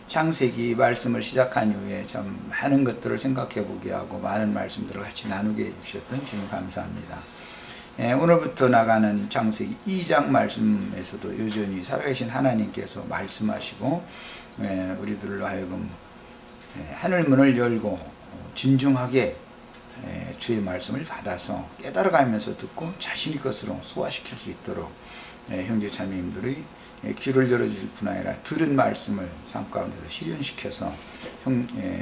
창세기 말씀을 시작한 이후에 참 많은 것들을 생각해 보게 하고 많은 말씀들을 같이 나누게 해주셨던 주님 감사합니다. 오늘부터 나가는 창세기 2장 말씀에서도 여전히 살아계신 하나님께서 말씀하시고 우리들로 하여금 하늘문을 열고 진중하게 주의 말씀을 받아서 깨달아가면서 듣고 자신의 것으로 소화시킬 수 있도록 형제 자매님들의 귀를 열어주실 뿐 아니라 들은 말씀을 삶 가운데서 실현시켜서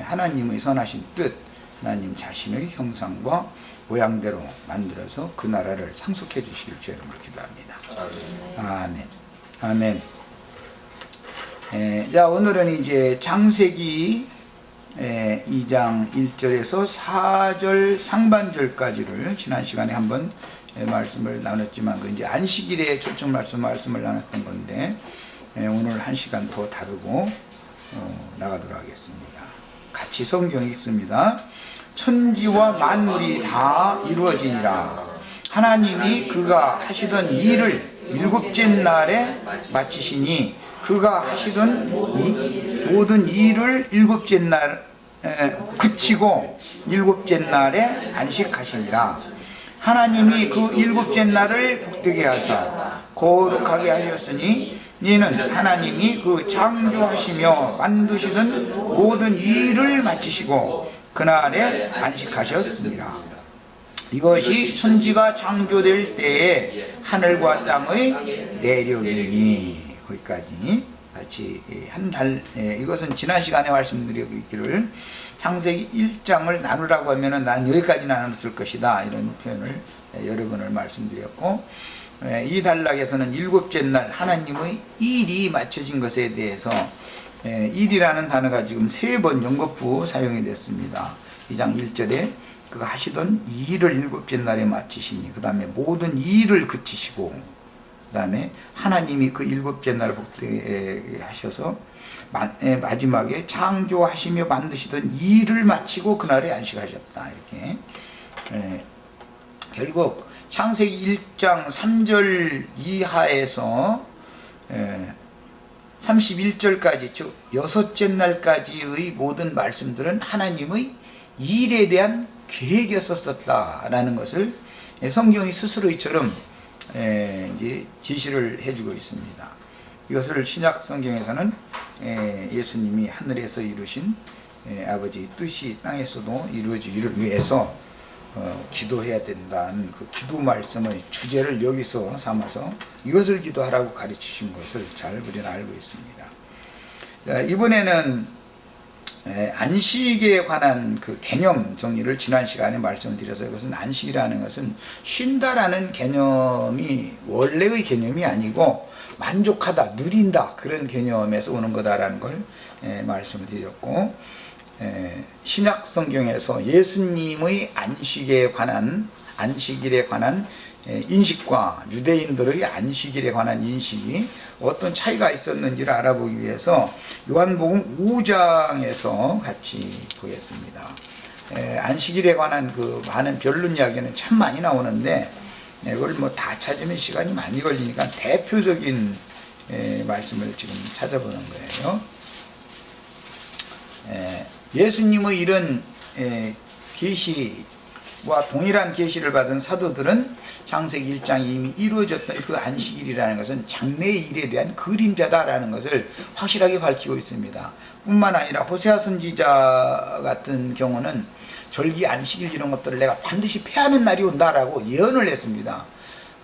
하나님의 선하신 뜻, 하나님 자신의 형상과 모양대로 만들어서 그 나라를 상속해 주시길 주의 이름으로 기도합니다. 아멘. 아멘. 자, 오늘은 이제 창세기 2장 1절에서 4절 상반절까지를 지난 시간에 한번 말씀을 나눴지만 그 이제 안식일에 초청 말씀을 나눴던 건데 오늘 한 시간 더 다루고 나가도록 하겠습니다. 같이 성경 읽습니다. 천지와 만물이 다 이루어지니라. 하나님이 그가 하시던 일을 일곱째 날에 마치시니 그가 하시던 모든 일을 일곱째 날 그치고 일곱째 날에 안식하시니라. 하나님이 그 일곱째 날을 복되게 하사 거룩하게 하셨으니 이는 하나님이 그 창조하시며 만드시던 모든 일을 마치시고 그날에 안식하셨습니다. 이것이 천지가 창조될 때에 하늘과 땅의 내력이니. 거기까지 같이 이것은 지난 시간에 말씀드렸기를 창세기 1장을 나누라고 하면은 난 여기까지 나눴을 것이다 이런 표현을 여러 번을 말씀드렸고, 이 단락에서는 일곱째 날 하나님의 일이 마쳐진 것에 대해서 일이라는 단어가 지금 3번 연거푸 사용이 됐습니다. 2장 1절에 그가 하시던 일을 일곱째 날에 마치시니, 그 다음에 모든 일을 그치시고, 그 다음에 하나님이 그 일곱째 날 복되게 하셔서 마지막에 창조하시며 만드시던 일을 마치고 그날에 안식하셨다. 이렇게 결국 창세기 1장 3절 이하에서 31절까지 즉 여섯째 날까지의 모든 말씀들은 하나님의 일에 대한 계획이었었다라는 것을 성경이 스스로처럼 이제 지시를 해주고 있습니다. 이것을 신약 성경에서는 예수님이 하늘에서 이루신 아버지의 뜻이 땅에서도 이루어지기를 위해서 기도해야 된다는 그 기도 말씀의 주제를 여기서 삼아서 이것을 기도하라고 가르치신 것을 잘 우리는 알고 있습니다. 자, 이번에는 안식에 관한 그 개념 정리를 지난 시간에 말씀을 드려서, 이것은 안식이라는 것은 쉰다라는 개념이 원래의 개념이 아니고 만족하다, 누린다 그런 개념에서 오는 거다라는 걸 말씀을 드렸고, 신약 성경에서 예수님의 안식일에 관한 인식과 유대인들의 안식일에 관한 인식이 어떤 차이가 있었는지를 알아보기 위해서 요한복음 5장에서 같이 보겠습니다. 안식일에 관한 그 많은 변론 이야기는 참 많이 나오는데 이걸 뭐 다 찾으면 시간이 많이 걸리니까 대표적인 말씀을 지금 찾아보는 거예요. 예수님의 이런 계시와 동일한 계시를 받은 사도들은 창세기 1장이 이미 이루어졌던 그 안식일이라는 것은 장래의 일에 대한 그림자다라는 것을 확실하게 밝히고 있습니다. 뿐만 아니라 호세아 선지자 같은 경우는 절기, 안식일 이런 것들을 내가 반드시 폐하는 날이 온다라고 예언을 했습니다.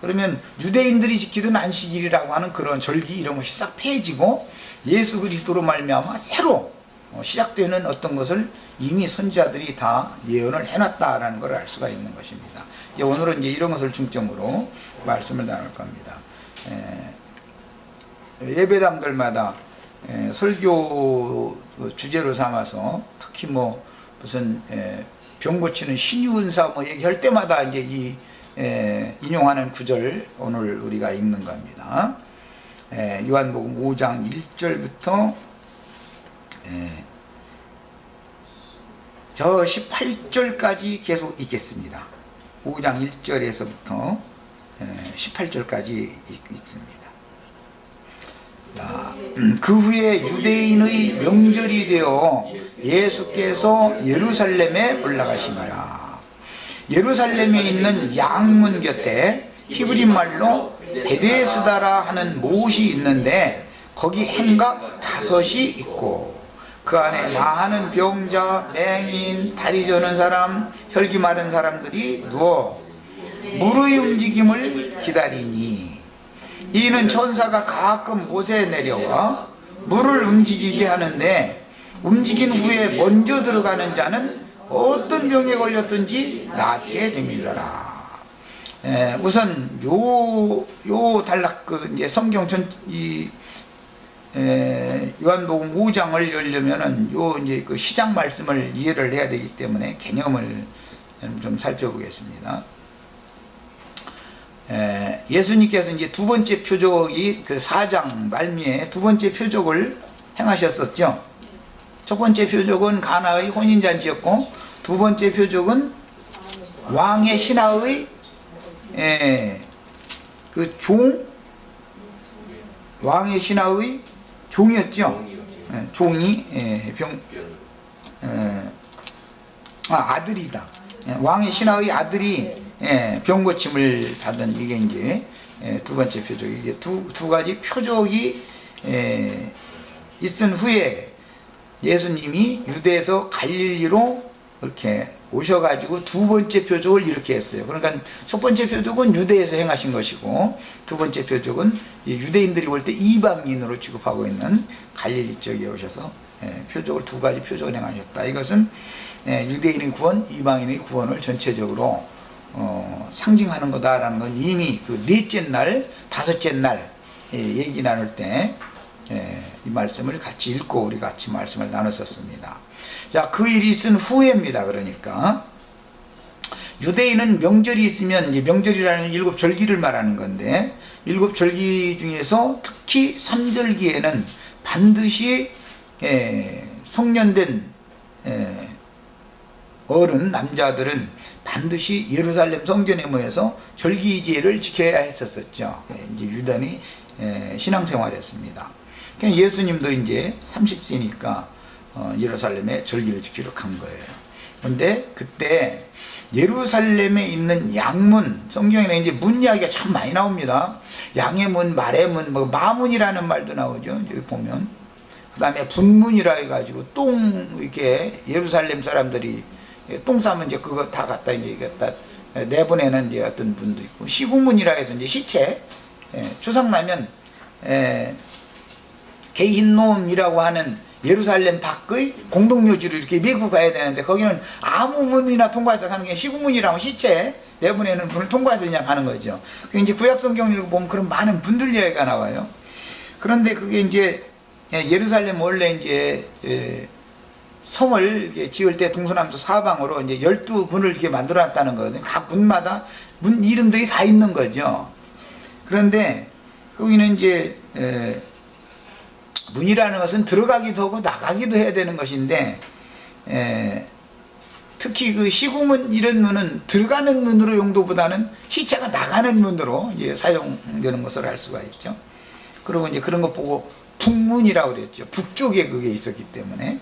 그러면 유대인들이 지키던 안식일이라고 하는 그런 절기 이런 것이 싹 폐해지고 예수 그리스도로 말미암아 새로 시작되는 어떤 것을 이미 선지자들이 다 예언을 해놨다라는 걸 알 수가 있는 것입니다. 오늘은 이제 이런 것을 중점으로 말씀을 나눌 겁니다. 예배당들마다 설교 주제로 삼아서 특히 뭐 무슨 병 고치는 신유은사 뭐 얘기할 때마다 이제 이 인용하는 구절 오늘 우리가 읽는 겁니다. 요한복음 5장 1절부터 저 18절까지 계속 읽겠습니다. 5장 1절에서부터 18절까지 읽습니다. 자, 그 후에 유대인의 명절이 되어 예수께서 예루살렘에 올라가시니라. 예루살렘에 있는 양문 곁에 히브리 말로 베데스다라 하는 못이 있는데 거기 행각 5이 있고 그 안에 많은 병자, 맹인, 다리 저는 사람, 혈기 마른 사람들이 누워 물의 움직임을 기다리니 이는 천사가 가끔 못에 내려와 물을 움직이게 하는데 움직인 후에 먼저 들어가는 자는 어떤 병에 걸렸든지 낫게 되밀더라. 우선 요 단락 이제 성경 요한복음 5장을 열려면은 요 이제 그 시작 말씀을 이해를 해야 되기 때문에 개념을 좀 살펴보겠습니다. 예수님께서 이제 두 번째 표적이 그 4장 말미에 두 번째 표적을 행하셨었죠. 첫 번째 표적은 가나의 혼인잔치였고 두 번째 표적은 왕의 신하의 그 왕의 신하의 종이었죠. 종이 아들이다. 왕의 신하의 아들이 병 고침을 받은 이게 이제 두 번째 표적. 이게 두 가지 표적이 있은 후에 예수님이 유대에서 갈릴리로 이렇게 오셔가지고 두 번째 표적을 이렇게 했어요. 그러니까 첫 번째 표적은 유대에서 행하신 것이고 두 번째 표적은 유대인들이 볼 때 이방인으로 취급하고 있는 갈릴리 쪽에 오셔서 표적을 두 가지 표적을 행하셨다. 이것은 유대인의 구원, 이방인의 구원을 전체적으로 상징하는 거다라는 건 이미 그 넷째 날, 다섯째 날 얘기 나눌 때 이 말씀을 같이 읽고 우리 같이 말씀을 나눴었습니다. 자, 그 일이 있은 후에입니다. 그러니까 유대인은 명절이 있으면 이제 명절이라는 7절기를 말하는 건데 7절기 중에서 특히 3절기에는 반드시 성년된 어른 남자들은 반드시 예루살렘 성전에 모여서 절기제를 지켜야 했었죠. 이제 유단이 신앙생활했습니다. 예수님도 이제 30세니까 예루살렘에 절기를 지키러 간 거예요. 그런데 그때 예루살렘에 있는 양문, 성경에는 이제 문 이야기가 참 많이 나옵니다. 양의 문, 말의 문, 뭐 마문이라는 말도 나오죠. 여기 보면. 그 다음에 분문이라 해가지고 이렇게 예루살렘 사람들이 똥 싸면 이제 그거 다 갖다 이제 갖다 내보내는 이제 어떤 분도 있고, 시구문이라 해서 이제 시체, 추석나면 개인놈이라고 하는 예루살렘 밖의 공동묘지로 이렇게 메고 가야 되는데 거기는 아무 문이나 통과해서 가는 게 시구문이라고 시체 내보내는 분을 통과해서 그냥 가는 거죠. 그 이제 구약성경 읽어보면 그런 많은 분들 이야기가 나와요. 그런데 그게 이제 예루살렘 원래 이제 성을 지을 때 동서남북 사방으로 이제 12문을 이렇게 만들어 놨다는 거거든요. 각 문마다 문 이름들이 다 있는 거죠. 그런데 거기는 이제 문이라는 것은 들어가기도 하고 나가기도 해야 되는 것인데 특히 그 시구문 이런 문은 들어가는 문으로 용도보다는 시체가 나가는 문으로 이제 사용되는 것을 알 수가 있죠. 그리고 이제 그런 것 보고 북문이라고 그랬죠. 북쪽에 그게 있었기 때문에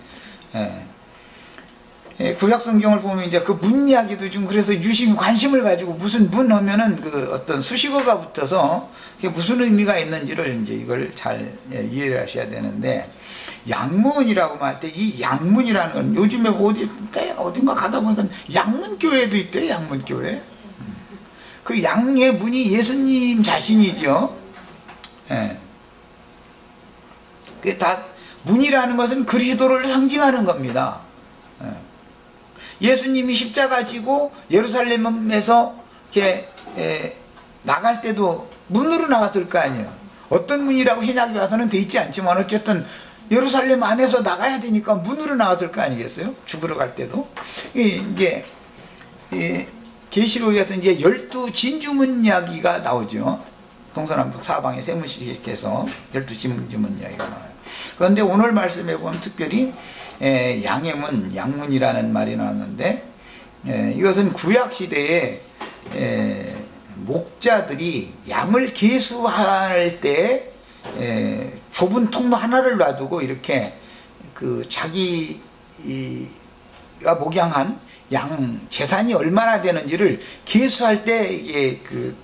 구약 성경을 보면 이제 그 문 이야기도 좀 그래서 유심히 관심을 가지고 무슨 문 하면은 그 어떤 수식어가 붙어서 그게 무슨 의미가 있는지를 이제 이걸 잘 이해를 하셔야 되는데, 양문이라고 말 때 이 양문이라는 건 요즘에 어딘가 가다 보니까 양문교회도 있대요. 양문교회. 그 양의 문이 예수님 자신이죠. 그게 다 문이라는 것은 그리스도를 상징하는 겁니다. 예수님이 십자가 지고 예루살렘에서 이렇게 나갈 때도 문으로 나갔을 거 아니에요. 어떤 문이라고 신약에 와서는 돼 있지 않지만 어쨌든 예루살렘 안에서 나가야 되니까 문으로 나갔을 거 아니겠어요? 죽으러 갈 때도. 이제 계시록에서 이제 12진주문 이야기가 나오죠. 동서남북 사방에 세문씩 이렇게 해서 12진주문 이야기가 나와요. 그런데 오늘 말씀에 보면 특별히 양의 문, 양문이라는 말이 나왔는데 이것은 구약시대에 목자들이 양을 계수할 때 좁은 통로 하나를 놔두고 이렇게 그 자기가 목양한 양 재산이 얼마나 되는지를 계수할 때 이게 그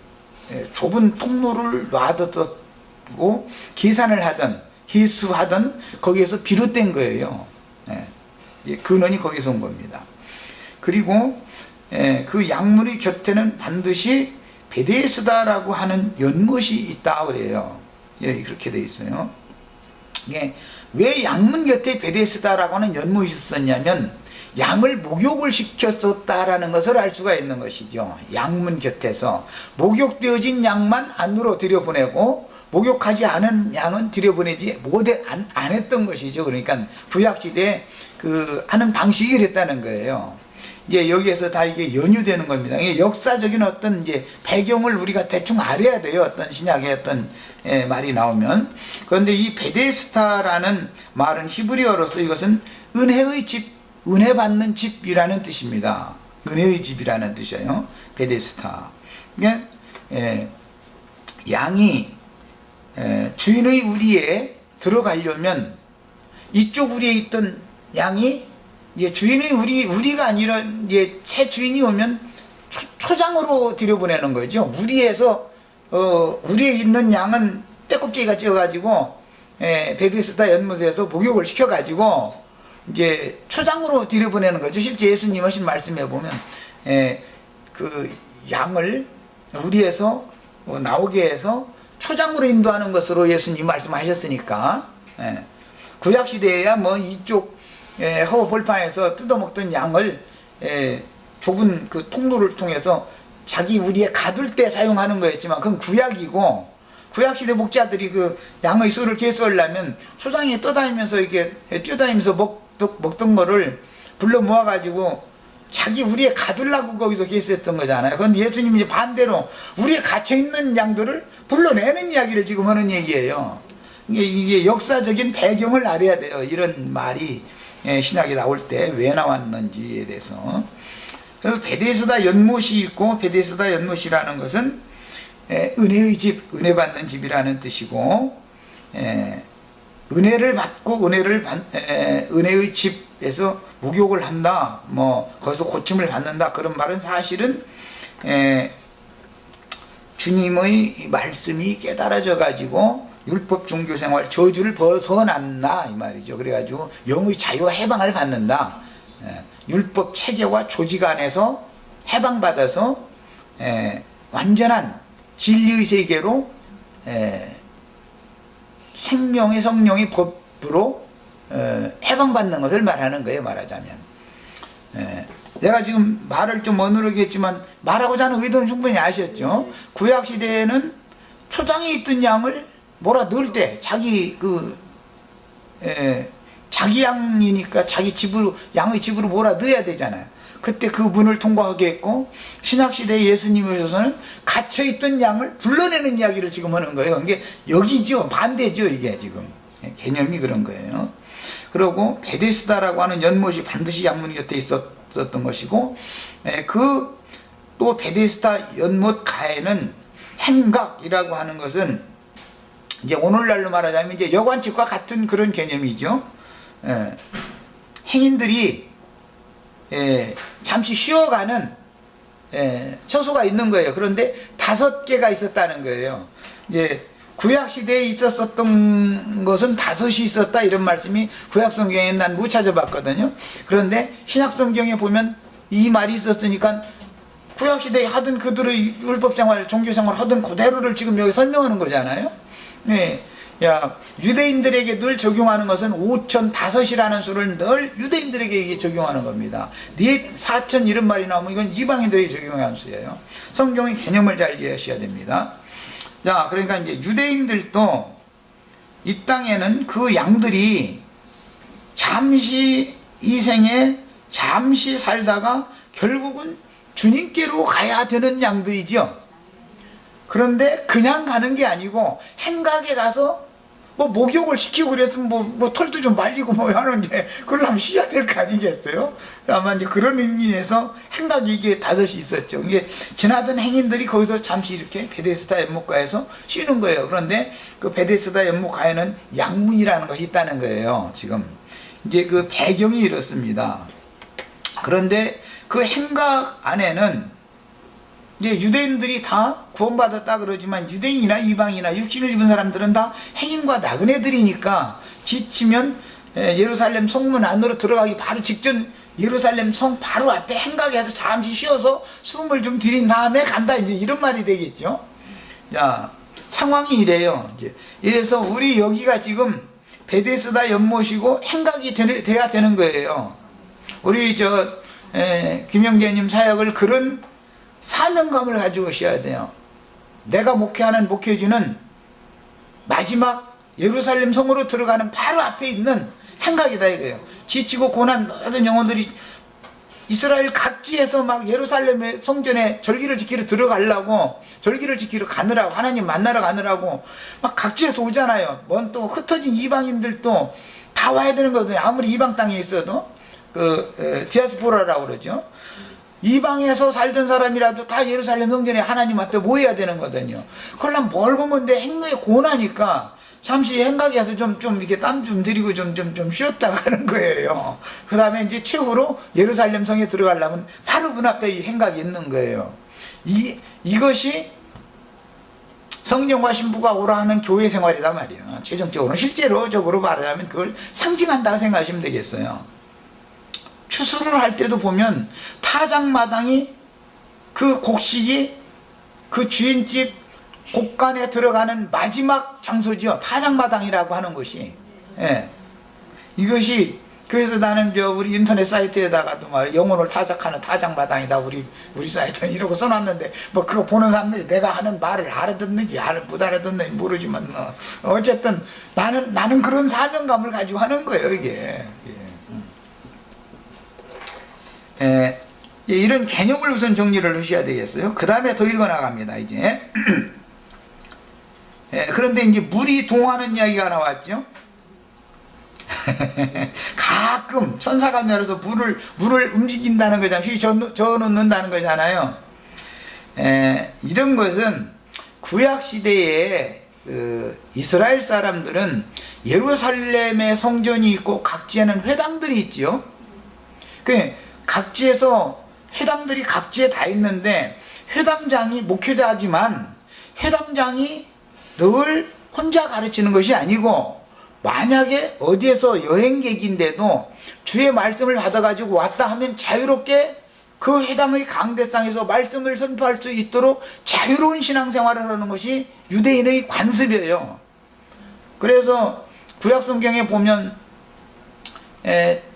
좁은 통로를 놔두고 계산을 하던 계수하던 거기에서 비롯된 거예요. 근원이 거기서 온 겁니다. 그리고 그 약물의 곁에는 반드시 베데스다라고 하는 연못이 있다 그래요. 그렇게 돼 있어요. 왜 양문 곁에 베데스다라고 하는 연못이 있었냐면 양을 목욕을 시켰었다라는 것을 알 수가 있는 것이죠. 양문 곁에서 목욕되어진 양만 안으로 들여보내고 목욕하지 않은 양은 들여보내지 안 했던 것이죠. 그러니까 구약시대에 그 하는 방식이 그랬다는 거예요. 이제 여기에서 다 이게 연유되는 겁니다. 이게 역사적인 어떤 이제 배경을 우리가 대충 알아야 돼요. 어떤 신약의 어떤 말이 나오면. 그런데 이 베데스다라는 말은 히브리어로서 이것은 은혜의 집, 은혜 받는 집이라는 뜻입니다. 은혜의 집이라는 뜻이에요. 베데스다. 그러니까 양이 주인의 우리에 들어가려면 이쪽 우리에 있던 양이 이제 주인의 우리가 아니라 이제 새 주인이 오면 초장으로 들여보내는 거죠. 우리에서 우리에 있는 양은 떼껍질이가 찌어가지고 베데스다 연못에서 목욕을 시켜가지고 이제 초장으로 들여보내는 거죠. 실제 예수님 하신 말씀해 보면 그 양을 우리에서 나오게 해서 초장으로 인도하는 것으로 예수님 말씀하셨으니까 구약시대에야 뭐 이쪽 허벌판에서 뜯어먹던 양을 좁은 그 통로를 통해서 자기 우리에 가둘 때 사용하는 거였지만 그건 구약이고, 구약시대 목자들이 그 양의 수를 계수하려면 초장에 떠다니면서 이렇게 뛰어다니면서 먹던 거를 불러 모아가지고 자기 우리에 가둘라고 거기서 계수했던 거잖아요. 그런데 예수님이 이제 반대로 우리에 갇혀있는 양들을 불러내는 이야기를 지금 하는 얘기예요. 이게 역사적인 배경을 알아야 돼요. 이런 말이 신약에 나올 때 왜 나왔는지에 대해서. 그래서 베데스다 연못이 있고, 베데스다 연못이라는 것은 은혜의 집, 은혜 받는 집이라는 뜻이고, 은혜를 받고 은혜의 집에서 목욕을 한다, 뭐 거기서 고침을 받는다, 그런 말은 사실은 주님의 말씀이 깨달아져 가지고 율법 종교생활 저주를 벗어났나 이 말이죠. 그래가지고 영의 자유와 해방을 받는다. 율법 체계와 조직 안에서 해방받아서 완전한 진리의 세계로 생명의 성령의 법으로 해방받는 것을 말하는 거예요. 말하자면 내가 지금 말을 좀 어눌하게 했지만 말하고자 하는 의도는 충분히 아셨죠. 구약시대에는 초장에 있던 양을 몰아 넣을 때 자기 자기 양이니까 자기 집으로, 양의 집으로 몰아 넣어야 되잖아요. 그때 그 문을 통과하게 했고, 신약시대에 예수님이 오셔서는 갇혀있던 양을 불러내는 이야기를 지금 하는 거예요. 이게 여기죠. 반대죠. 이게 지금 개념이 그런 거예요. 그리고 베데스다라고 하는 연못이 반드시 양문 곁에 있었던 것이고, 그 또 베데스다 연못 가에는 행각이라고 하는 것은 이제 오늘날로 말하자면 이제 여관집과 같은 그런 개념이죠. 행인들이 잠시 쉬어가는 처소가 있는 거예요. 그런데 5개가 있었다는 거예요. 이제 구약시대에 있었던 것은 5이 있었다, 이런 말씀이 구약성경에 난 못 찾아봤거든요. 그런데 신약성경에 보면 이 말이 있었으니까 구약시대에 하던 그들의 율법생활, 종교생활 하던 그대로를 지금 여기 설명하는 거잖아요. 유대인들에게 늘 적용하는 것은 5,005이라는 수를 늘 유대인들에게 적용하는 겁니다. 4,000 이런 말이 나오면 이건 이방인들에게 적용하는 수예요. 성경의 개념을 잘 이해하셔야 됩니다. 자, 그러니까 이제 유대인들도 이 땅에는 그 양들이 잠시 이 생에 잠시 살다가 결국은 주님께로 가야 되는 양들이죠. 그런데 그냥 가는 게 아니고 행각에 가서 뭐 목욕을 시키고 그랬으면 뭐 털도 좀 말리고 뭐 하는데 그러려면 쉬어야 될 거 아니겠어요? 아마 이제 그런 의미에서 행각이 이게 5이 있었죠. 이게 지나던 행인들이 거기서 잠시 이렇게 베데스다 연못가에서 쉬는 거예요. 그런데 그 베데스다 연못가에는 양문이라는 것이 있다는 거예요. 지금 이제 그 배경이 이렇습니다. 그런데 그 행각 안에는 이제 유대인들이 다 구원받았다 그러지만 유대인이나 이방이나 육신을 입은 사람들은 다 행인과 나그네들이니까 지치면 예루살렘 성문 안으로 들어가기 바로 직전 예루살렘 성 바로 앞에 행각에서 잠시 쉬어서 숨을 좀 들인 다음에 간다, 이제 이런 말이 되겠죠. 자, 상황이 이래요. 이제 이래서 우리 여기가 지금 베데스다 연못이고 행각이 돼야 되는 거예요. 우리 김영재님 사역을 그런 사명감을 가지고 오셔야 돼요. 내가 목회하는 목회지는 마지막 예루살렘 성으로 들어가는 바로 앞에 있는 행각이다 이거예요. 지치고 고난 모든 영혼들이 이스라엘 각지에서 막 예루살렘의 성전에 절기를 지키러 들어가려고, 절기를 지키러 가느라고, 하나님 만나러 가느라고 막 각지에서 오잖아요. 뭔 또 흩어진 이방인들도 다 와야 되는 거거든요. 아무리 이방 땅에 있어도 디아스포라라고 그러죠. 이방에서 살던 사람이라도 다 예루살렘 성전에 하나님 앞에 모여야 되는 거거든요. 그러려면 멀고 먼데 행로에 고나니까 잠시 행각에서 좀 이렇게 땀 좀 들이고 좀 쉬었다 가는 거예요. 그 다음에 이제 최후로 예루살렘 성에 들어가려면 바로 문 앞에 이 행각이 있는 거예요. 이것이 성령과 신부가 오라 하는 교회 생활이다 말이에요. 최종적으로 실제로적으로 말하자면 그걸 상징한다고 생각하시면 되겠어요. 추수를 할 때도 보면 타작마당이 그 곡식이 그 주인집 곡간에 들어가는 마지막 장소죠. 타작마당이라고 하는 것이. 예. 이것이 그래서 나는 우리 인터넷 사이트에다가도 말 영혼을 타작하는 타작마당이다 우리 사이트는 이러고 써놨는데 뭐 그거 보는 사람들이 내가 하는 말을 알아듣는지 못 알아듣는지 모르지만 어쨌든 나는 그런 사명감을 가지고 하는 거예요 이게. 이런 개념을 우선 정리를 하셔야 되겠어요. 그 다음에 더 읽어나갑니다, 이제. 그런데 이제 물이 동하는 이야기가 나왔죠. 가끔 천사가 내려서 물을 움직인다는 거잖아요. 휘 저어놓는다는 거잖아요. 이런 것은 구약시대에 이스라엘 사람들은 예루살렘에 성전이 있고 각지에는 회당들이 있죠. 각지에서 회당들이 각지에 다 있는데 회당장이 목회자지만 회당장이 늘 혼자 가르치는 것이 아니고 만약에 어디에서 여행객인데도 주의 말씀을 받아가지고 왔다 하면 자유롭게 그 회당의 강대상에서 말씀을 선포할 수 있도록 자유로운 신앙생활을 하는 것이 유대인의 관습이에요. 그래서 구약성경에 보면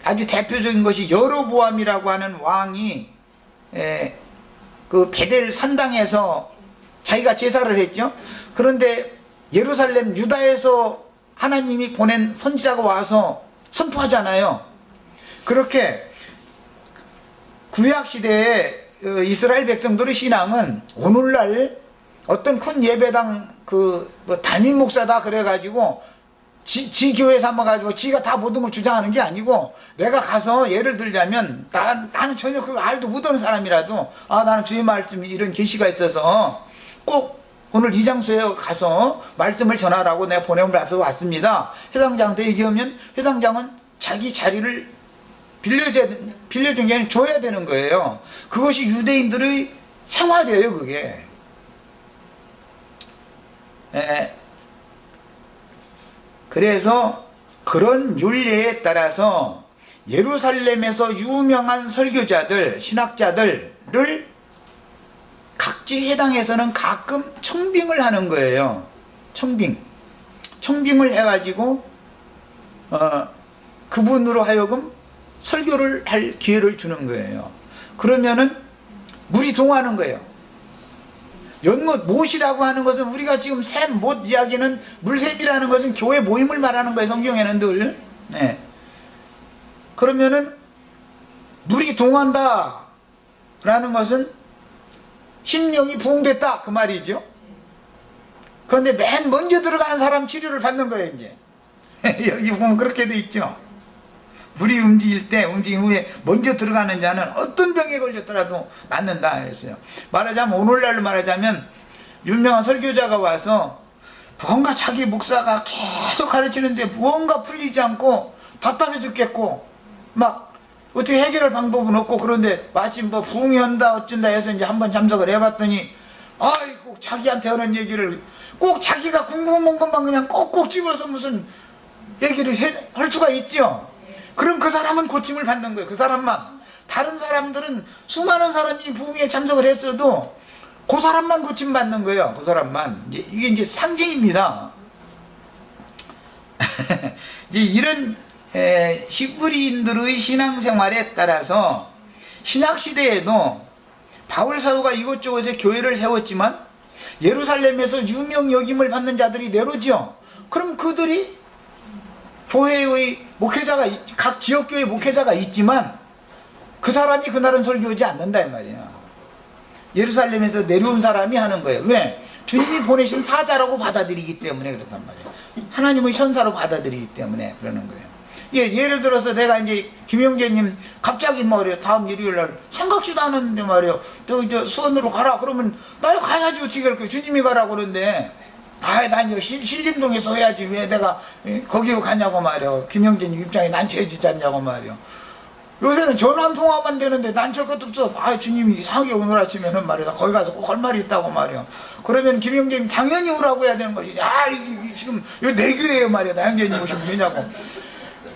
아주 대표적인 것이 여로보암이라고 하는 왕이 그 베델 산당에서 자기가 제사를 했죠. 그런데 예루살렘 유다에서 하나님이 보낸 선지자가 와서 선포하잖아요. 그렇게 구약시대에 이스라엘 백성들의 신앙은 오늘날 어떤 큰 예배당 뭐 담임 목사다 그래가지고 지 교회 삼아가지고 지가 다 모든 걸 주장하는 게 아니고 내가 가서 예를 들자면 나는 전혀 그거 알도 못하는 사람이라도 나는 주의 말씀이 이런 계시가 있어서 꼭 오늘 이 장소에 가서 말씀을 전하라고 내가 보냄을 받아서 왔습니다. 회당장한테 얘기하면 회당장은 자기 자리를 빌려준 게 아니라 줘야 되는 거예요. 그것이 유대인들의 생활이에요, 그게. 그래서 그런 율례에 따라서 예루살렘에서 유명한 설교자들, 신학자들을 각지 회당에서는 가끔 청빙을 하는 거예요. 청빙을 해가지고 그분으로 하여금 설교를 할 기회를 주는 거예요. 그러면은 물이 동하는 거예요. 연못, 못이라고 하는 것은 우리가 지금 샘, 못 이야기는 물샘이라는 것은 교회 모임을 말하는 거예요. 성경에는 늘. 그러면은 물이 동한다 라는 것은 심령이 부흥됐다 그 말이죠. 그런데 맨 먼저 들어가는 사람 치료를 받는 거예요, 이제. 여기 보면 그렇게 돼 있죠. 불이 움직일 때, 움직인 후에 먼저 들어가는 자는 어떤 병에 걸렸더라도 낫는다 했어요. 말하자면, 오늘날로 말하자면, 유명한 설교자가 와서 뭔가 자기 목사가 계속 가르치는데 무언가 풀리지 않고 답답해 죽겠고, 막 어떻게 해결할 방법은 없고, 그런데 마침 뭐 부흥이 온다 어쩐다 해서 이제 한번 참석을 해봤더니, 꼭 자기한테 하는 얘기를 꼭 자기가 궁금한 것만 그냥 꼭꼭 집어서 무슨 얘기를 할 수가 있죠. 그럼 그 사람은 고침을 받는 거예요. 그 사람만. 다른 사람들은 수많은 사람이 부흥에 참석을 했어도 그 사람만 고침 받는 거예요. 그 사람만. 이게 이제 상징입니다. 이제 이런 히브리인들의 신앙생활에 따라서 신약시대에도 바울사도가 이곳저곳에 교회를 세웠지만 예루살렘에서 유명 여김을 받는 자들이 내려오죠. 그럼 그들이 교회의 목회자가, 각 지역교회 목회자가 있지만 그 사람이 그날은 설교하지 않는다 이 말이에요. 예루살렘에서 내려온 사람이 하는 거예요. 왜? 주님이 보내신 사자라고 받아들이기 때문에 그렇단 말이에요. 하나님의 현사로 받아들이기 때문에 그러는 거예요. 예를 들어서 내가 이제 김영재님 갑자기 말이에요. 다음 일요일날 생각지도 않았는데 말이에요. 저 수원으로 가라 그러면 나 가야지 어떻게 할 거예요. 주님이 가라 그러는데 난 여기 신림동에서 해야지 왜 내가 거기로 가냐고 말이에요. 김영재님 입장에 난처해지지 않냐고 말이에요. 요새는 전화 한 통화만 되는데 난처할 것도 없어. 주님이 이상하게 오늘 아침에는 말이야 거기 가서 꼭 할 말이 있다고 말이야. 그러면 김영재님 당연히 오라고 해야 되는 것이지. 지금 이거 내 교회예요 말이야. 나 형제님 오시면 되냐고.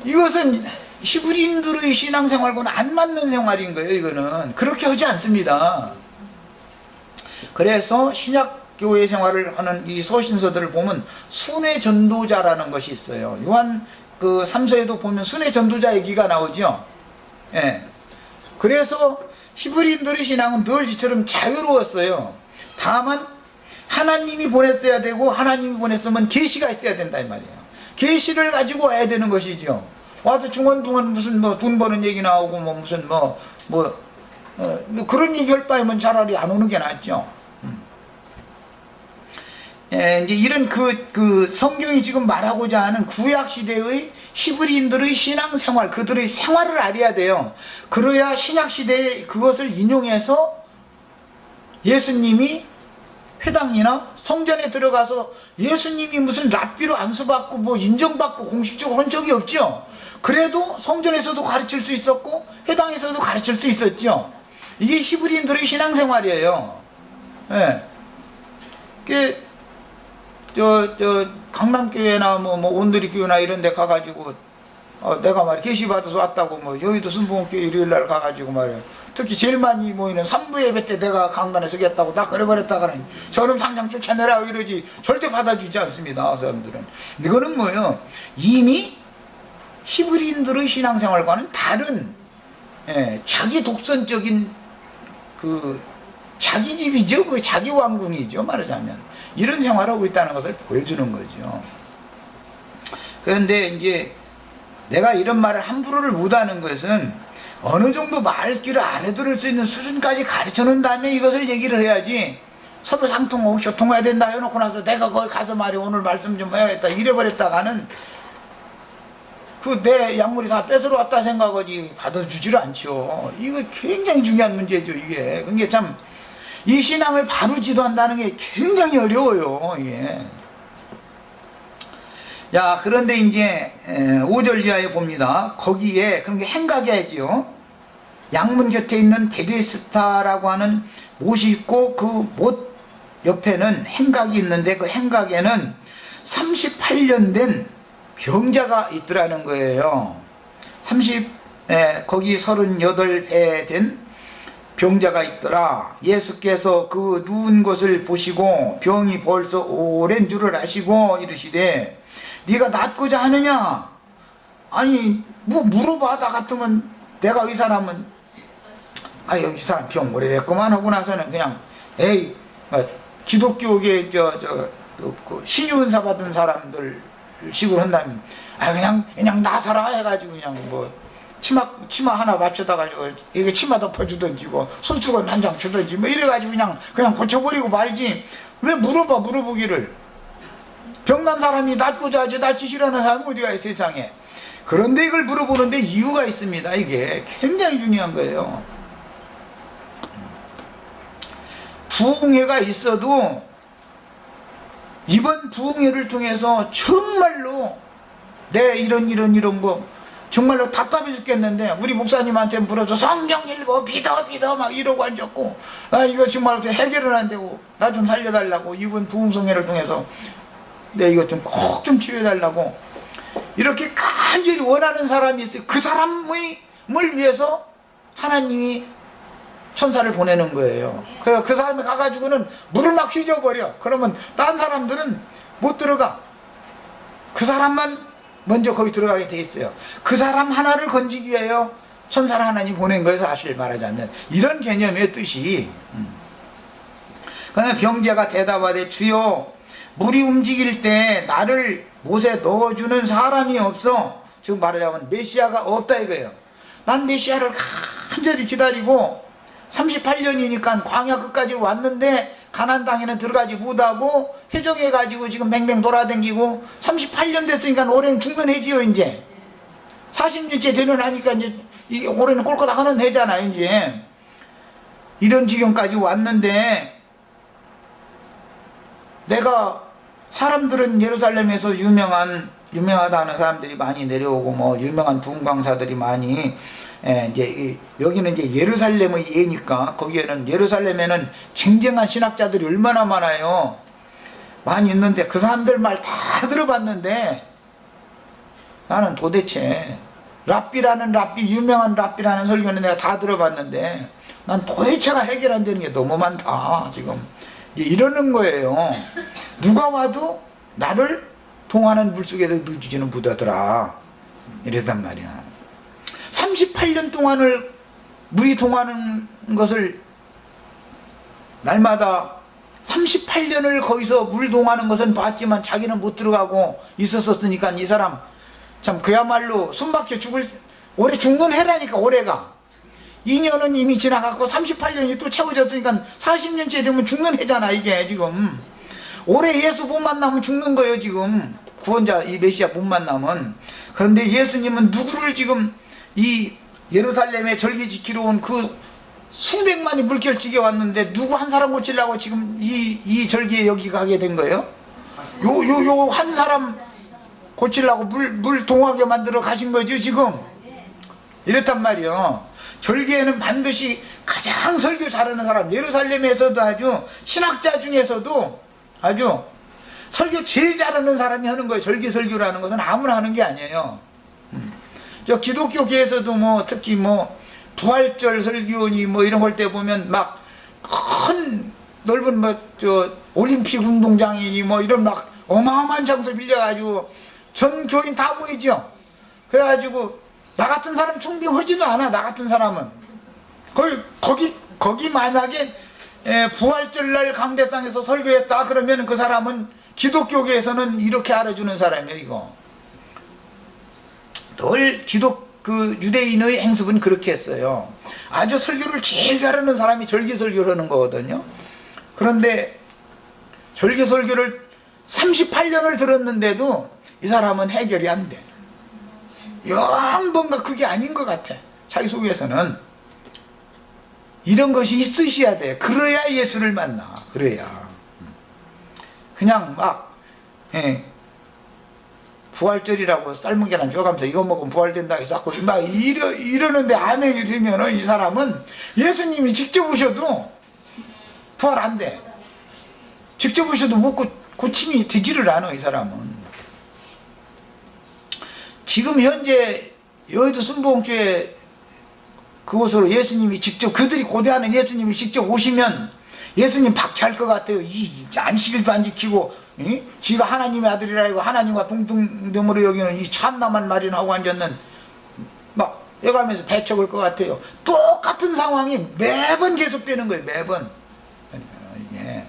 이것은 히브리인들의 신앙생활과는 안 맞는 생활인 거예요. 이거는 그렇게 하지 않습니다. 그래서 신약교회 생활을 하는 이 서신서들을 보면 순회 전도자라는 것이 있어요. 요한 그 3서에도 보면 순회 전도자 얘기가 나오죠. 그래서 히브리인들의 신앙은 늘 이처럼 자유로웠어요. 다만 하나님이 보냈어야 되고 하나님이 보냈으면 계시가 있어야 된다 이 말이에요. 계시를 가지고 와야 되는 것이죠. 와서 중원중원 무슨 뭐 돈 버는 얘기 나오고 뭐 무슨 그런 얘기 할 바에는 차라리 안 오는 게 낫죠. 이제 이런 그 성경이 지금 말하고자 하는 구약 시대의 히브리인들의 신앙생활, 그들의 생활을 알아야 돼요. 그래야 신약 시대에 그것을 인용해서 예수님이 회당이나 성전에 들어가서 예수님이 무슨 랍비로 안수받고 뭐 인정받고 공식적으로 한 적이 없죠. 그래도 성전에서도 가르칠 수 있었고 회당에서도 가르칠 수 있었죠. 이게 히브리인들의 신앙생활이에요. 강남교회나 뭐 온누리교회나 이런 데 가가지고 내가 말이야 계시 받아서 왔다고 뭐 여의도 순복음교회 일요일날 가가지고 말이야 특히 제일 많이 모이는 삼부 예배 때 내가 강단에 서겠다고 나 그래버렸다가는 저놈 당장 쫓아내라 이러지 절대 받아주지 않습니다. 사람들은. 이거는 뭐예요? 이미 히브리인들의 신앙생활과는 다른 자기 독선적인 그 자기 집이죠. 그 자기 왕궁이죠. 말하자면 이런 생활하고 있다는 것을 보여주는 거죠. 그런데 이제 내가 이런 말을 함부로를 못하는 것은 어느 정도 말귀를 알아들을 수 있는 수준까지 가르쳐 놓은 다음에 이것을 얘기를 해야지 서로 상통하고 교통해야 된다 해놓고 나서 내가 거기 가서 말이야 오늘 말씀 좀 해야겠다 이래버렸다가는 그 내 약물이 다 뺏으러 왔다 생각하지 받아주지를 않죠. 이거 굉장히 중요한 문제죠. 이게 그게 참 이 신앙을 바로 지도한다는 게 굉장히 어려워요. 예. 자, 그런데 이제 5절 이하에 봅니다. 거기에 그런 게 행각이 하지요. 양문 곁에 있는 베데스다라고 하는 못이 있고 그 못 옆에는 행각이 있는데 그 행각에는 38년 된 병자가 있더라는 거예요. 거기 38배 된 병자가 있더라. 예수께서 그 누운 것을 보시고 병이 벌써 오랜 줄을 아시고 이르시되 네가 낫고자 하느냐? 아니 뭐 물어봐. 나 같으면 내가 이 사람은 이 사람 병 오래됐구만 하고 나서는 그냥 기독교계 그 신유은사 받은 사람들 식으로 한다면 그냥 나서라 해가지고 그냥 뭐 치마 하나 맞춰다가지고 이게 치마 덮어주든지 뭐 손수건 한 장 주든지 뭐 이래가지고 그냥 고쳐버리고 말지 왜 물어보기를. 병난 사람이 낫고 자지 낫지 싫어하는 사람이 어디가 있어요 세상에. 그런데 이걸 물어보는데 이유가 있습니다. 이게 굉장히 중요한 거예요. 부흥회가 있어도 이번 부흥회를 통해서 정말로 내 이런 거 정말로 답답해 죽겠는데 우리 목사님한테 물어서 성경 읽어 믿어 막 이러고 앉았고, 아 이거 정말 해결은 안 되고 나 좀 살려달라고, 이번 부흥성회를 통해서 내 이거 좀 꼭 좀 치유해달라고 이렇게 간절히 원하는 사람이 있어요. 그 사람을 위해서 하나님이 천사를 보내는 거예요. 그 사람이 가가지고는 물을 막 휘저어버려. 그러면 딴 사람들은 못 들어가. 그 사람만 먼저 거기 들어가게 돼 있어요. 그 사람 하나를 건지기 위하여 천사를 하나님 보낸 거예요. 사실 말하자면 이런 개념의 뜻이. 그러나 병자가 대답하되 주여 물이 움직일 때 나를 못에 넣어주는 사람이 없어. 지금 말하자면 메시아가 없다 이거예요. 난 메시아를 간절히 기다리고 38년이니까 광야 끝까지 왔는데 가나안 땅에는 들어가지 못하고 회정해가지고 지금 뱅뱅 돌아다니고 38년 됐으니까 올해는 죽는 해지요. 이제 40년째 되는 하니까 이제 올해는 꼴꼬닥 하는 해잖아요. 이제 이런 지경까지 왔는데, 내가 사람들은 예루살렘에서 유명하다는 사람들이 많이 내려오고 뭐 유명한 부흥강사들이 많이 이제 여기는 이제 예루살렘의 예니까 거기에는 예루살렘에는 쟁쟁한 신학자들이 얼마나 많아요. 많이 있는데 그 사람들 말 다 들어봤는데 나는 도대체 유명한 랍비라는 설교는 내가 다 들어봤는데 난 도대체가 해결 안 되는 게 너무 많다 지금 이러는 거예요. 누가 와도 나를 통하는 물속에서 늦지는 못하더라 이랬단 말이야. 38년 동안을 물이 통하는 것을 날마다 38년을 거기서 물 동하는 것은 봤지만 자기는 못 들어가고 있었으니까 이 사람 참 그야말로 숨막혀 올해 죽는 해라니까. 올해가 2년은 이미 지나갔고 38년이 또 채워졌으니까 40년째 되면 죽는 해잖아 이게 지금. 올해 예수 못 만나면 죽는 거예요 지금. 구원자 이 메시아 못 만나면. 그런데 예수님은 누구를 지금 이 예루살렘에 절기 지키러 온 그 수백만이 물결치게 왔는데 누구 한 사람 고치려고 지금 이 절기에 여기 가게 된 거예요? 요 한 사람 고치려고 물 동하게 만들어 가신 거죠 지금. 이렇단 말이요. 절기에는 반드시 가장 설교 잘하는 사람, 예루살렘에서도 아주 신학자 중에서도 아주 설교 제일 잘하는 사람이 하는 거예요. 절기 설교라는 것은 아무나 하는 게 아니에요. 저 기독교계에서도 뭐 특히 뭐 부활절 설교니 뭐 이런 걸 때 보면 막 큰 넓은 뭐 저 올림픽 운동장이니 뭐 이런 막 어마어마한 장소 빌려가지고 전 교인 다 모이죠. 그래가지고 나 같은 사람 충분하지도 않아. 나 같은 사람은 거기 만약에 부활절날 강대상에서 설교했다 그러면 그 사람은 기독교계에서는 이렇게 알아주는 사람이에요. 이거 늘 유대인의 행습은 그렇게 했어요. 아주 설교를 제일 잘하는 사람이 절기설교를 하는 거거든요. 그런데 절기설교를 38년을 들었는데도 이 사람은 해결이 안 돼. 뭔가 그게 아닌 것 같아. 자기 속에서는 이런 것이 있으셔야 돼. 그래야 예수를 만나. 그래야 그냥 막 부활절이라고 삶은 계란 줘가면서 이거 먹으면 부활된다 해서 자꾸 막 이러는데 아멘이 되면은 이 사람은 예수님이 직접 오셔도 부활 안 돼. 직접 오셔도 못 고침이 되지를 않아. 이 사람은 지금 현재 여의도 순복음교회 그곳으로 예수님이 직접, 그들이 고대하는 예수님이 직접 오시면 예수님 박해할 것 같아요. 이 안식일도 안 지키고 지가 하나님의 아들이라 이고 하나님과 동등됨으로 여기는 이 참나만 마련하고 앉았는 막 여가면서 배척할 것 같아요. 똑같은 상황이 매번 계속되는 거예요. 매번. 이게.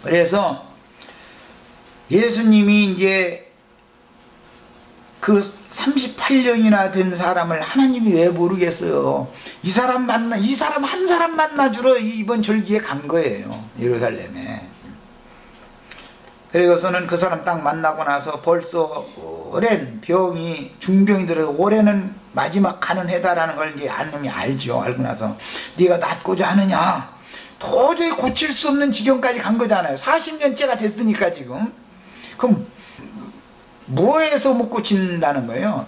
그래서 예수님이 이제 그 38년이나 된 사람을 하나님이 왜 모르겠어요. 이 사람 한 사람 만나주러 이번 절기에 간 거예요. 예루살렘에. 그리고서는 그 사람 딱 만나고 나서 벌써 오랜 병이 중병이 들어서 올해는 마지막 가는 해다라는 걸 이제 아님이 알죠. 알고 나서 네가 낫고자 하느냐, 도저히 고칠 수 없는 지경까지 간 거잖아요. 40년째가 됐으니까 지금. 그럼 뭐해서 못 고친다는 거예요?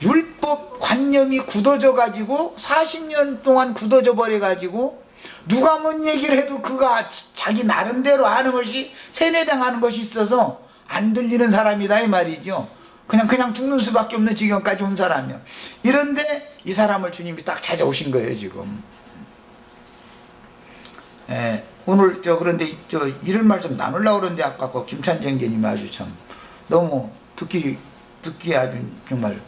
율법 관념이 굳어져 가지고 40년 동안 굳어져 버려 가지고 누가 뭔 얘기를 해도 그가 자기 나름대로 아는 것이 세뇌당하는 것이 있어서 안 들리는 사람이다 이 말이죠. 그냥 죽는 수밖에 없는 지경까지 온 사람이요. 이런데 이 사람을 주님이 딱 찾아오신 거예요 지금. 예, 오늘 그런데 이런 말씀 나누려고 그러는데 아까 그 김찬정계님이 아주 참 너무 듣기 아주 정말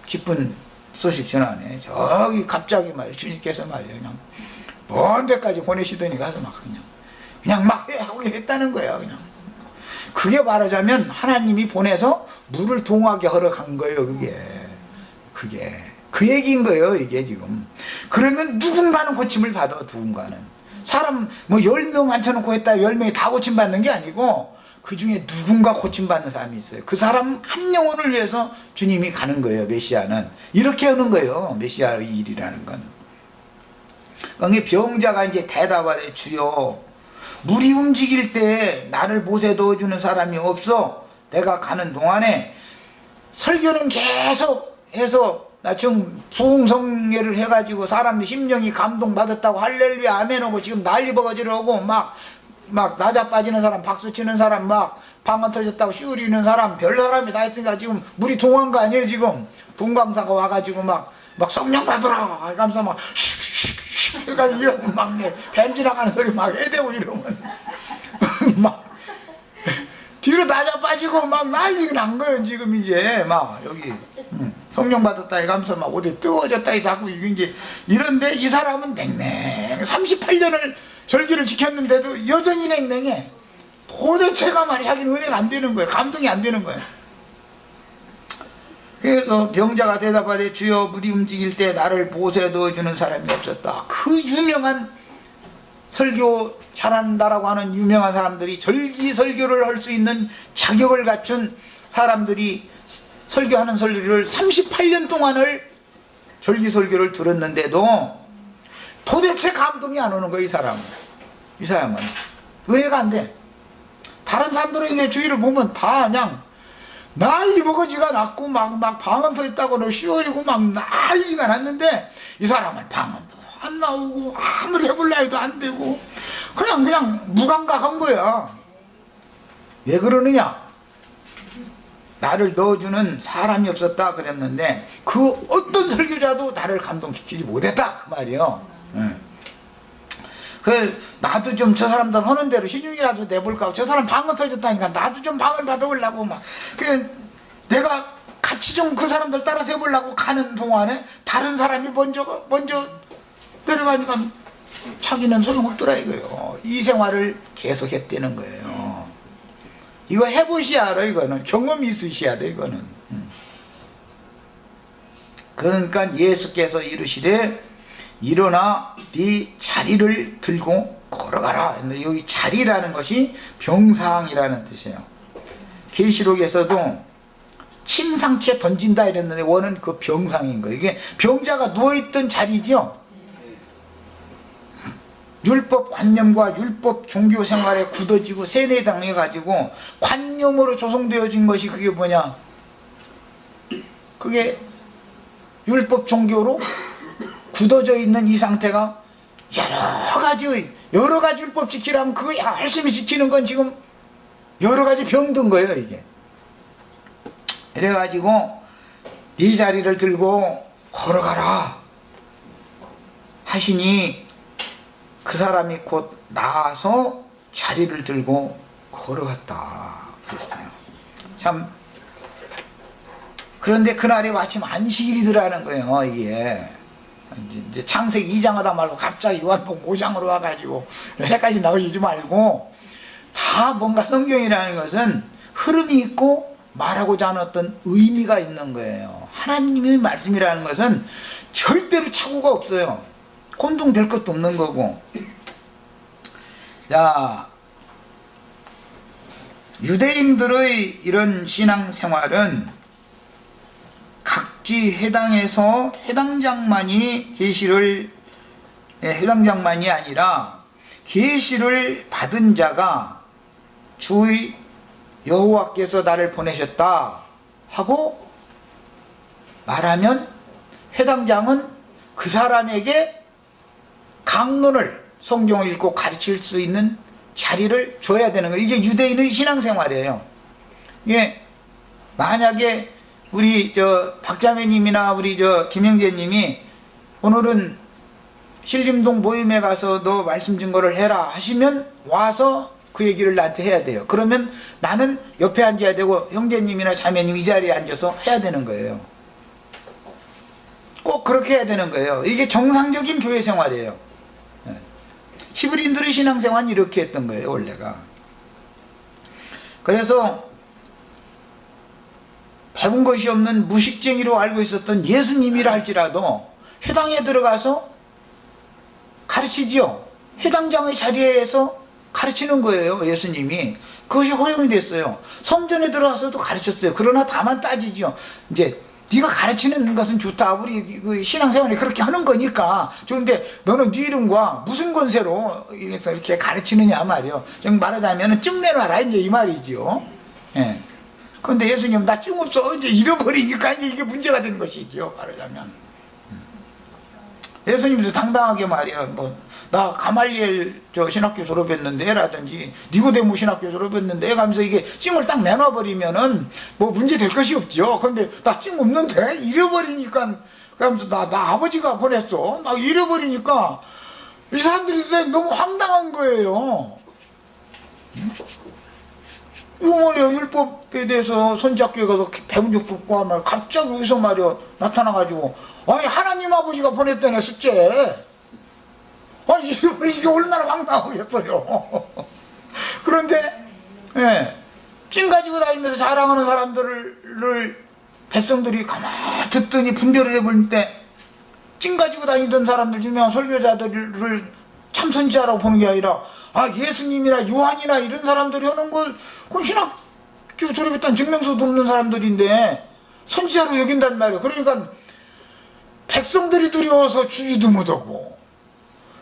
기쁜 소식 전하네. 저기 갑자기 말이야 주님께서 말이야 그냥 먼 데까지 보내시더니 가서 막 그냥 막 하고 했다는 거예요. 그냥 그게 말하자면 하나님이 보내서 물을 동하게 허락한 거예요. 그게 그 얘기인 거예요 이게 지금. 그러면 누군가는 고침을 받아. 누군가는 사람 뭐 10명 앉혀놓고 했다 10명이 다 고침받는 게 아니고 그 중에 누군가 고침받는 사람이 있어요. 그 사람 한 영혼을 위해서 주님이 가는 거예요. 메시아는 이렇게 하는 거예요. 메시아의 일이라는 건. 그러니까 병자가 이제 대답하되 주여 물이 움직일 때 나를 못에 넣어주는 사람이 없어. 내가 가는 동안에 설교는 계속 해서 나 지금 부흥성례를 해가지고 사람들 심령이 감동받았다고 할렐루야 아멘 하고 지금 난리 버거지를 하고 막 나자 빠지는 사람, 박수 치는 사람, 막 방언 터졌다고 시우리는 사람, 별 사람이 다 있으니까 지금 물이 동한 거 아니에요 지금. 분광사가 와가지고 막 성령 받으라 하면서 막 슉슉슉 해가지고 이러고 막 뱀 지나가는 소리 막 해대고 이러면 막 뒤로 나자 빠지고 막 난리가 난 거예요 지금. 이제 막 여기 성령 받았다 해가면서 막 어디 뜨거워졌다 해 자꾸 이제 이런데 이 사람은 냉랭 38년을 절기를 지켰는데도 여전히 냉랭해. 도대체가 말이야 하긴 은혜가 안 되는 거예요. 감동이 안 되는 거예요. 그래서 병자가 대답하되 주여 물이 움직일 때 나를 보호에 넣어주는 사람이 없었다. 그 유명한 설교 잘한다라고 하는 유명한 사람들이 절기 설교를 할 수 있는 자격을 갖춘 사람들이 설교하는 설교를 38년 동안을 절기 설교를 들었는데도 도대체 감동이 안 오는 거예요. 이 사람은 은혜가 안 돼. 다른 사람들은 이제 주위를 보면 다 그냥 난리 버거지가 났고 막 방언 터졌다고 씌워지고 막 난리가 났는데 이 사람은 방언도 안 나오고 아무리 해볼라 해도 안 되고 그냥 무감각한 거야. 왜 그러느냐? 나를 넣어주는 사람이 없었다 그랬는데 그 어떤 설교자도 나를 감동시키지 못했다 그 말이요. 나도 좀 저 사람들 하는 대로 신용이라도 내볼까. 저 사람 방언 터졌다니까 나도 좀 방언 받아보려고 막. 내가 같이 좀 그 사람들 따라서 해보려고 가는 동안에 다른 사람이 먼저 내려가니까 자기는 소용없더라 이거요. 이 생활을 계속 했다는 거예요. 이거 해보셔야 알아. 이거는 경험이 있으셔야 돼 이거는. 그러니까 예수께서 이르시되 일어나 네 자리를 들고 걸어가라. 근데 여기 자리라는 것이 병상이라는 뜻이에요. 계시록에서도 침상채 던진다 이랬는데 원은 그 병상인 거예요. 이게 병자가 누워있던 자리죠. 율법 관념과 율법 종교 생활에 굳어지고 세뇌당해가지고 관념으로 조성되어진 것이 그게 뭐냐? 그게 율법 종교로 굳어져 있는 이 상태가 여러 가지 율법 지키라면 그거 열심히 지키는 건 지금 여러 가지 병든 거예요 이게. 그래가지고 네 자리를 들고 걸어가라 하시니 그 사람이 곧 나와서 자리를 들고 걸어갔다 그랬어요. 참 그런데 그날이 마침 안식일이더라는 거예요 이게. 이제 창세기 2장 하다 말고 갑자기 요한복음 5장으로 와가지고 헷갈리 나오시지 말고 다 뭔가 성경이라는 것은 흐름이 있고 말하고자 하는 어떤 의미가 있는 거예요. 하나님의 말씀이라는 것은 절대로 착오가 없어요. 혼동될 것도 없는 거고. 자, 유대인들의 이런 신앙생활은 각지 회당에서 회당장만이 회당장만이 아니라 계시를 받은 자가 주의 여호와께서 나를 보내셨다 하고 말하면 회당장은 그 사람에게 강론을, 성경을 읽고 가르칠 수 있는 자리를 줘야 되는 거예요. 이게 유대인의 신앙생활이에요. 이게 만약에 우리 박자매님이나 우리 김영재님이 오늘은 신림동 모임에 가서 너 말씀 증거를 해라 하시면 와서 그 얘기를 나한테 해야 돼요. 그러면 나는 옆에 앉아야 되고 형제님이나 자매님 이 자리에 앉아서 해야 되는 거예요. 꼭 그렇게 해야 되는 거예요. 이게 정상적인 교회 생활이에요. 히브리인들의 신앙생활은 이렇게 했던 거예요, 원래가. 그래서 배운 것이 없는 무식쟁이로 알고 있었던 예수님이라 할지라도 회당에 들어가서 가르치지요. 회당장의 자리에서 가르치는 거예요, 예수님이. 그것이 허용이 됐어요. 성전에 들어가서도 가르쳤어요. 그러나 다만 따지지요. 이제 네가 가르치는 것은 좋다. 우리 그 신앙생활이 그렇게 하는 거니까 좋은데 너는 네 이름과 무슨 권세로 이렇게 가르치느냐 말이요. 좀 말하자면 증 내놔라 이제 이 말이지요. 예. 그런데 예수님 나 증 없어 이제 잃어버리니까 이제 이게 문제가 되는 것이지요. 말하자면 예수님도 당당하게 말이야. 나 가말리엘 신학교 졸업했는데 라든지 니고데모 신학교 졸업했는데 가면서 이게 증을 딱 내놔버리면은 뭐 문제 될 것이 없죠. 근데 나 증 없는데 잃어버리니까 그러면서 나 아버지가 보냈어. 막 잃어버리니까 이 사람들이 너무 황당한 거예요. 이거 말이야, 율법에 대해서 손잡기에 가서 배운 적 없고 하면 갑자기 여기서 말이야 나타나가지고 아니 하나님 아버지가 보냈다네 숫제. 아니 이게 얼마나 황당하겠어요. 그런데 찜 가지고 다니면서 자랑하는 사람들을 백성들이 가만히 듣더니 분별을 해볼 때 찜 가지고 다니던 사람들 중에 설교자들을 참선지자라고 보는 게 아니라 예수님이나 요한이나 이런 사람들이 하는 걸 그건 신학교 졸업했다는 증명서도 없는 사람들인데 선지자로 여긴단 말이에요. 그러니까 백성들이 두려워서 주의도 못하고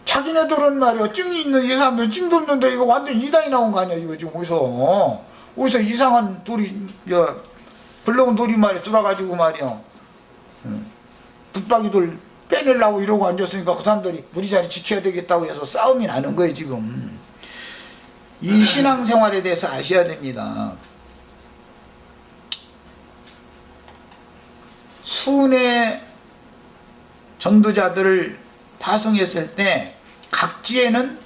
자기네들은 말이야 증이 있는 이 사람들은 증도 없는데 이거 완전 이단이 나온 거 아니야 이거 지금 어디서 이상한 돌이 불러온 돌이 말이야 들어가지고 말이야 붙박이 돌 빼내려고 이러고 앉았으니까 그 사람들이 우리 자리 지켜야 되겠다고 해서 싸움이 나는 거예요 지금. 이 신앙생활에 대해서 아셔야 됩니다. 순회 전도자들을 파송했을 때 각지에는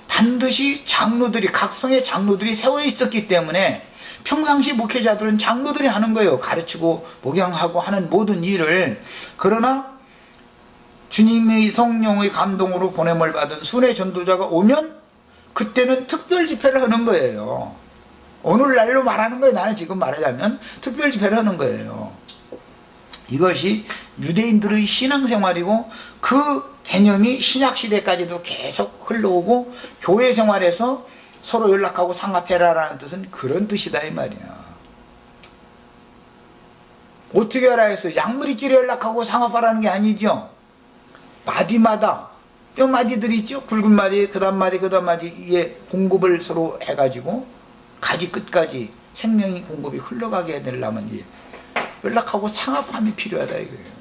반드시 장로들이 각성의 장로들이 세워 있었기 때문에 평상시 목회자들은 장로들이 하는 거예요. 가르치고 목양하고 하는 모든 일을. 그러나 주님의 성령의 감동으로 보냄을 받은 순회 전도자가 오면 그때는 특별 집회를 하는 거예요. 오늘날로 말하는 거예요. 나는 지금 말하자면 특별 집회를 하는 거예요. 이것이 유대인들의 신앙생활이고 그 개념이 신약시대까지도 계속 흘러오고 교회 생활에서 서로 연락하고 상합해라라는 뜻은 그런 뜻이다 이 말이야. 어떻게 하라 해서 양무리끼리 연락하고 상합하라는 게 아니죠. 마디마다 뼈마디들이 있죠. 굵은 마디, 그 다음 마디, 그 다음 마디에 공급을 서로 해가지고 가지 끝까지 생명이 공급이 흘러가게 해내려면 연락하고 상합함이 필요하다 이거예요.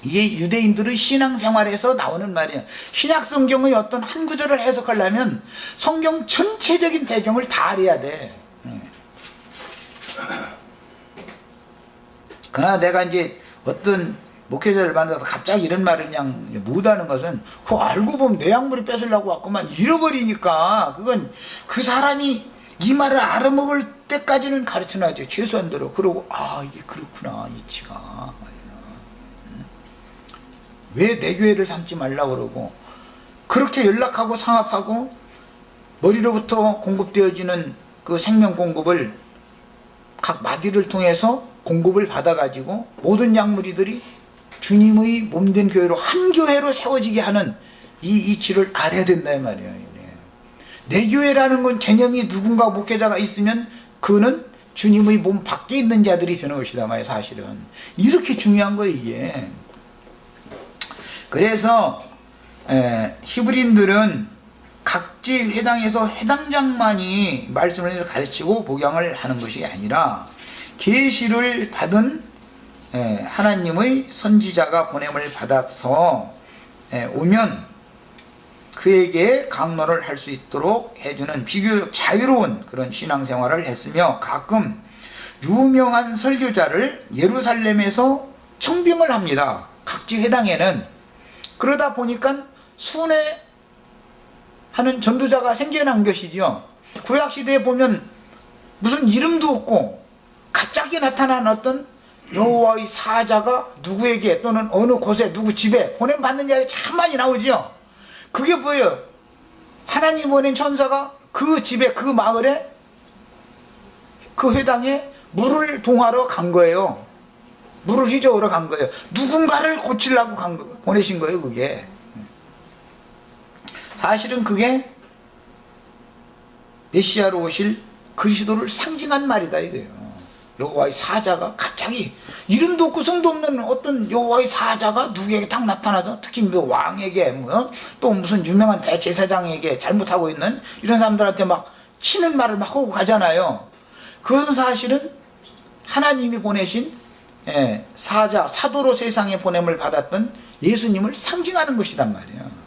이게 유대인들의 신앙생활에서 나오는 말이에요. 신약 성경의 어떤 한 구절을 해석하려면 성경 전체적인 배경을 다 알아야 돼. 그러나 내가 이제 어떤 목회자를 만나서 갑자기 이런 말을 그냥 못하는 것은 그거 알고 보면 내 약물이 뺏으려고 왔구만 이러버리니까 그건 그 사람이 이 말을 알아먹을 때까지는 가르쳐놔야죠. 최소한대로. 그러고 이게 그렇구나 이치가 왜 내 교회를 삼지 말라고 그러고 그렇게 연락하고 상합하고 머리로부터 공급되어지는 그 생명 공급을 각 마디를 통해서 공급을 받아가지고 모든 약물이들이 주님의 몸된 교회로 한 교회로 세워지게 하는 이 이치를 알아야 된다 이 말이에요. 내교회라는 건 개념이 누군가 목회자가 있으면 그는 주님의 몸 밖에 있는 자들이 되는 것이다 말이에요. 사실은 이렇게 중요한 거예요 이게. 그래서 히브리인들은 각지 회당에서 회당장만이 말씀을 가르치고 복양을 하는 것이 아니라 계시를 받은 하나님의 선지자가 보냄을 받아서 오면 그에게 강론을 할 수 있도록 해주는 비교적 자유로운 그런 신앙생활을 했으며, 가끔 유명한 설교자를 예루살렘에서 청빙을 합니다. 각지 회당에는. 그러다 보니까 순회하는 전도자가 생겨난 것이지요. 구약시대에 보면 무슨 이름도 없고 갑자기 나타난 어떤 여호와의 사자가 누구에게 또는 어느 곳에 누구 집에 보냄받는 이야기 참 많이 나오지요. 그게 뭐예요? 하나님 보낸 천사가 그 집에, 그 마을에, 그 회당에 물을 동하러 간 거예요. 물을 휘저으러 간 거예요. 누군가를 고치려고 보내신 거예요 그게. 사실은 그게 메시아로 오실 그리스도를 상징한 말이다 이거예요. 여호와의 사자가 갑자기 이름도 없고 성도 없는 어떤 여호와의 사자가 누구에게 딱 나타나서, 특히 뭐 왕에게 또 무슨 유명한 대제사장에게 잘못하고 있는 이런 사람들한테 막 치는 말을 막 하고 가잖아요. 그것은 사실은 하나님이 보내신 사자, 사도로 세상에 보냄을 받았던 예수님을 상징하는 것이단 말이에요.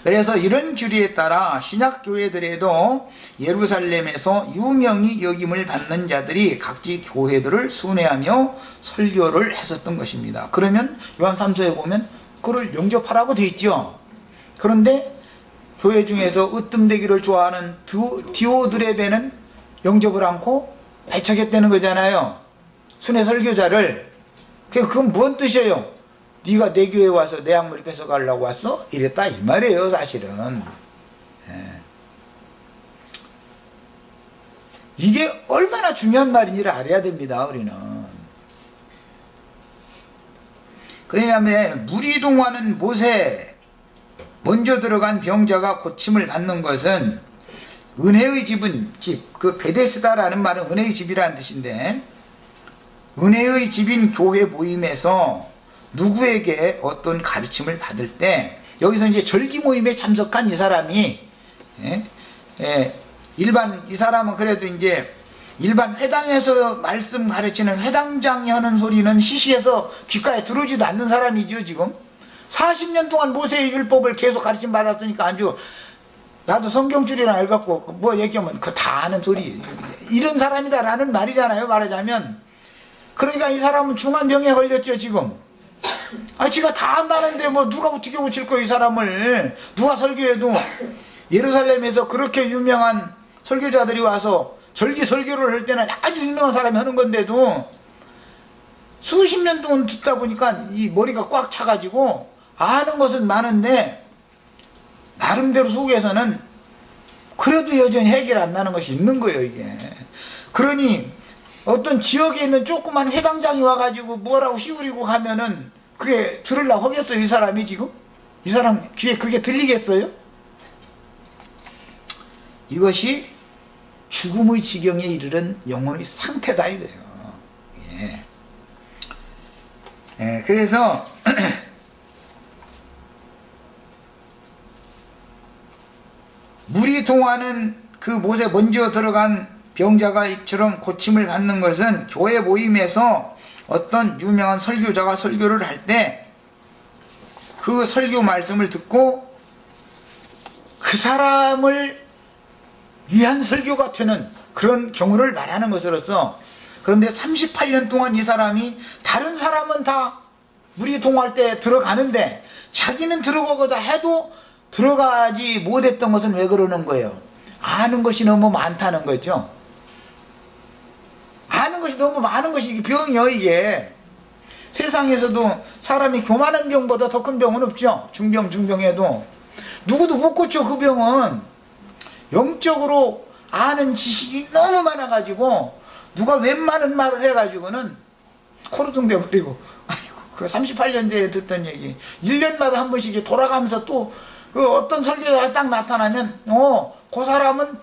그래서 이런 규리에 따라 신약교회들에도 예루살렘에서 유명히 여김을 받는 자들이 각지 교회들을 순회하며 설교를 했었던 것입니다. 그러면 요한 3서에 보면 그를 영접하라고 돼 있죠. 그런데 교회 중에서 으뜸되기를 좋아하는 디오드레베는 영접을 않고 배척했다는 거잖아요. 순회 설교자를. 그건 뭔 뜻이에요? 네가 내 교회에 와서 내 약물이 뺏어가려고 왔어? 이랬다 이 말이에요 사실은. 이게 얼마나 중요한 말인지를 알아야 됩니다 우리는. 그다음에 무리동화는 못에 먼저 들어간 병자가 고침을 받는 것은 은혜의 집은 집, 그 베데스다라는 말은 은혜의 집이라는 뜻인데, 은혜의 집인 교회 모임에서 누구에게 어떤 가르침을 받을 때, 여기서 이제 절기 모임에 참석한 이 사람이 이 사람은 그래도 이제 일반 회당에서 말씀 가르치는 회당장이 하는 소리는 시시해서 귓가에 들어오지도 않는 사람이죠. 지금 40년 동안 모세의 율법을 계속 가르침 받았으니까 아주, 나도 성경줄이나 알갖고 뭐 얘기하면 그 다 아는 소리, 이런 사람이다라는 말이잖아요 말하자면. 그러니까 이 사람은 중환병에 걸렸죠 지금. 지가 다 안다는데 뭐 누가 어떻게 고칠 거예요 이 사람을. 누가 설교해도 예루살렘에서 그렇게 유명한 설교자들이 와서 절기 설교를 할 때는 아주 유명한 사람이 하는 건데도 수십 년 동안 듣다 보니까 이 머리가 꽉 차가지고 아는 것은 많은데 나름대로 속에서는 그래도 여전히 해결 안 나는 것이 있는 거예요 이게. 그러니 어떤 지역에 있는 조그만 회당장이 와가지고 뭐라고 시우리고 가면은 그게 들으려고 하겠어요 이 사람이 지금? 이 사람 귀에 그게 들리겠어요? 이것이 죽음의 지경에 이르는 영혼의 상태다 이거예요. 그래서 물이 동하는 그 못에 먼저 들어간 병자가 이처럼 고침을 받는 것은 교회 모임에서 어떤 유명한 설교자가 설교를 할 때 그 설교 말씀을 듣고 그 사람을 위한 설교가 되는 그런 경우를 말하는 것으로서. 그런데 38년 동안 이 사람이, 다른 사람은 다 물이 동할 때 들어가는데 자기는 들어가고자 해도 들어가지 못했던 것은 왜 그러는 거예요? 아는 것이 너무 많다는 거죠. 아는 것이 너무 많은 것이 이게 병이요 이게. 세상에서도 사람이 교만한 병보다 더 큰 병은 없죠. 중병해도 누구도 못 고쳐. 그 병은 영적으로 아는 지식이 너무 많아가지고 누가 웬만한 말을 해가지고는 코르둥대 버리고, 아이고 그 38년 전에 듣던 얘기 1년마다 한 번씩 돌아가면서 또 그 어떤 설교자가 딱 나타나면, 그 사람은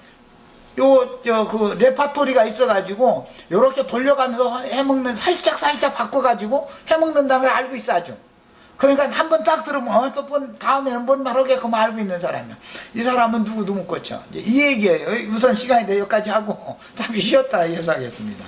그 레파토리가 있어가지고, 요렇게 돌려가면서 해먹는, 살짝 바꿔가지고 해먹는다는 걸 알고 있어, 아주. 그러니까 한 번 딱 들으면, 또 다음에는 뭔 말하게끔 알고 있는 사람이야. 이 사람은 누구도 못 고쳐. 이 얘기예요. 우선 시간이 돼 여기까지 하고, 잠시 쉬었다 해석하겠습니다.